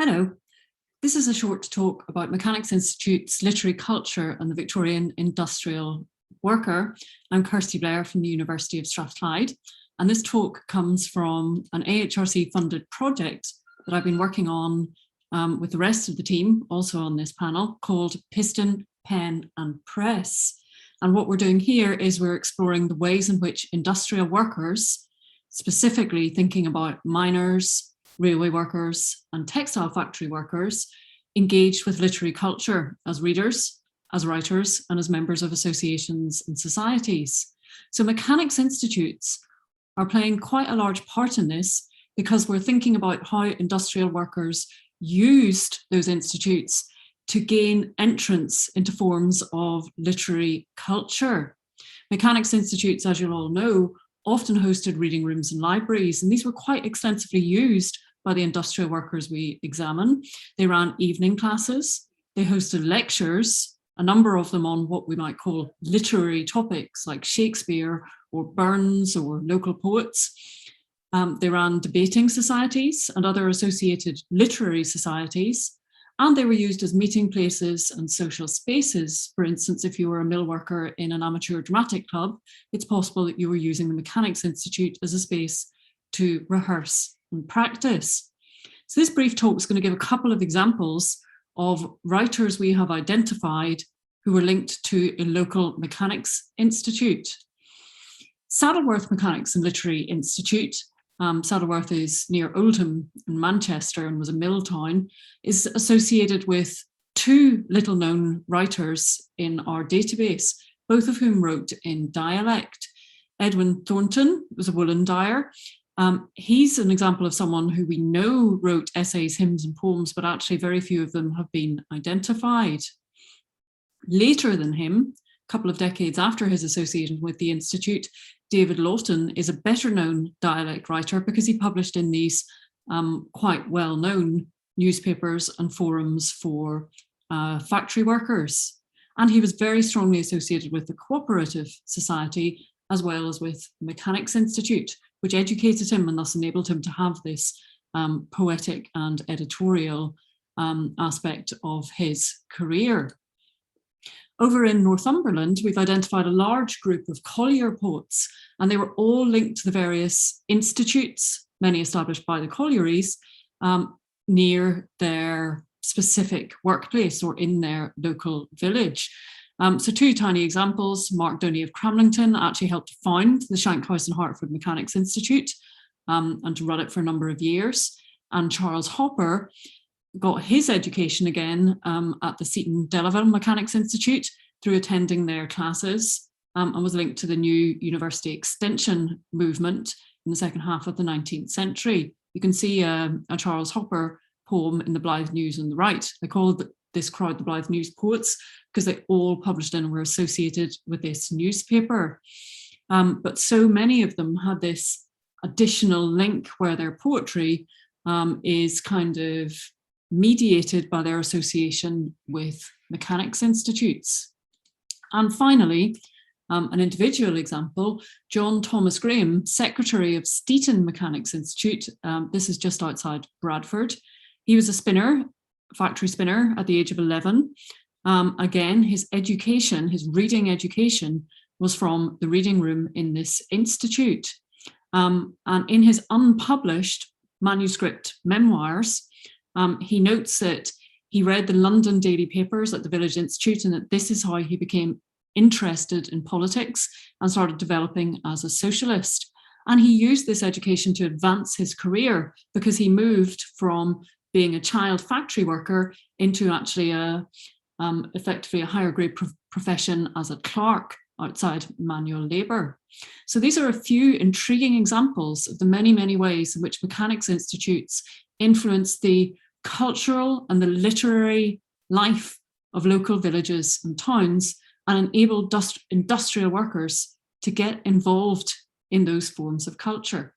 Hello, this is a short talk about Mechanics Institute's literary culture and the Victorian Industrial Worker. I'm Kirstie Blair from the University of Strathclyde, and this talk comes from an AHRC funded project that I've been working on with the rest of the team, also on this panel, called Piston, Pen and Press. And what we're doing here is we're exploring the ways in which industrial workers, specifically thinking about miners, railway workers and textile factory workers, engaged with literary culture as readers, as writers, and as members of associations and societies. So Mechanics Institutes are playing quite a large part in this because we're thinking about how industrial workers used those institutes to gain entrance into forms of literary culture. Mechanics Institutes, as you'll all know, often hosted reading rooms and libraries, and these were quite extensively used by the industrial workers we examine. They ran evening classes, they hosted lectures, a number of them on what we might call literary topics like Shakespeare or Burns or local poets. They ran debating societies and other associated literary societies, and they were used as meeting places and social spaces. For instance, if you were a mill worker in an amateur dramatic club, it's possible that you were using the Mechanics Institute as a space to rehearse and practice. So this brief talk is going to give a couple of examples of writers we have identified who were linked to a local Mechanics Institute. Saddleworth Mechanics and Literary Institute, Saddleworth is near Oldham in Manchester and was a mill town, is associated with two little known writers in our database, both of whom wrote in dialect. Edwin Thornton was a woolen dyer. He's an example of someone who we know wrote essays, hymns and poems, but actually very few of them have been identified. Later than him, a couple of decades after his association with the Institute, David Lawton is a better known dialect writer because he published in these quite well-known newspapers and forums for factory workers. And he was very strongly associated with the Cooperative Society as well as with the Mechanics Institute, which educated him and thus enabled him to have this poetic and editorial aspect of his career. Over in Northumberland, we've identified a large group of collier poets, and they were all linked to the various institutes, many established by the collieries, near their specific workplace or in their local village. So two tiny examples. Mark Doney of Cramlington actually helped to found the Shankhouse and Hartford Mechanics Institute and to run it for a number of years. And Charles Hopper got his education again at the Seton Delaval Mechanics Institute through attending their classes and was linked to the new university extension movement in the second half of the 19th century. You can see a Charles Hopper poem in the Blythe News on the right. They called this crowd the Blythe News Poets because they all published in and were associated with this newspaper. But so many of them had this additional link where their poetry is kind of mediated by their association with Mechanics Institutes. And finally, an individual example, John Thomas Graham, secretary of Steeton Mechanics Institute. This is just outside Bradford. He was a spinner, factory spinner at the age of 11. Again, his education, his reading education, was from the reading room in this institute. And in his unpublished manuscript memoirs, he notes that he read the London daily papers at the Village Institute and that this is how he became interested in politics and started developing as a socialist. And he used this education to advance his career because he moved from being a child factory worker into actually effectively a higher grade profession as a clerk outside manual labour. So these are a few intriguing examples of the many, many ways in which Mechanics Institutes influence the cultural and the literary life of local villages and towns and enable industrial workers to get involved in those forms of culture.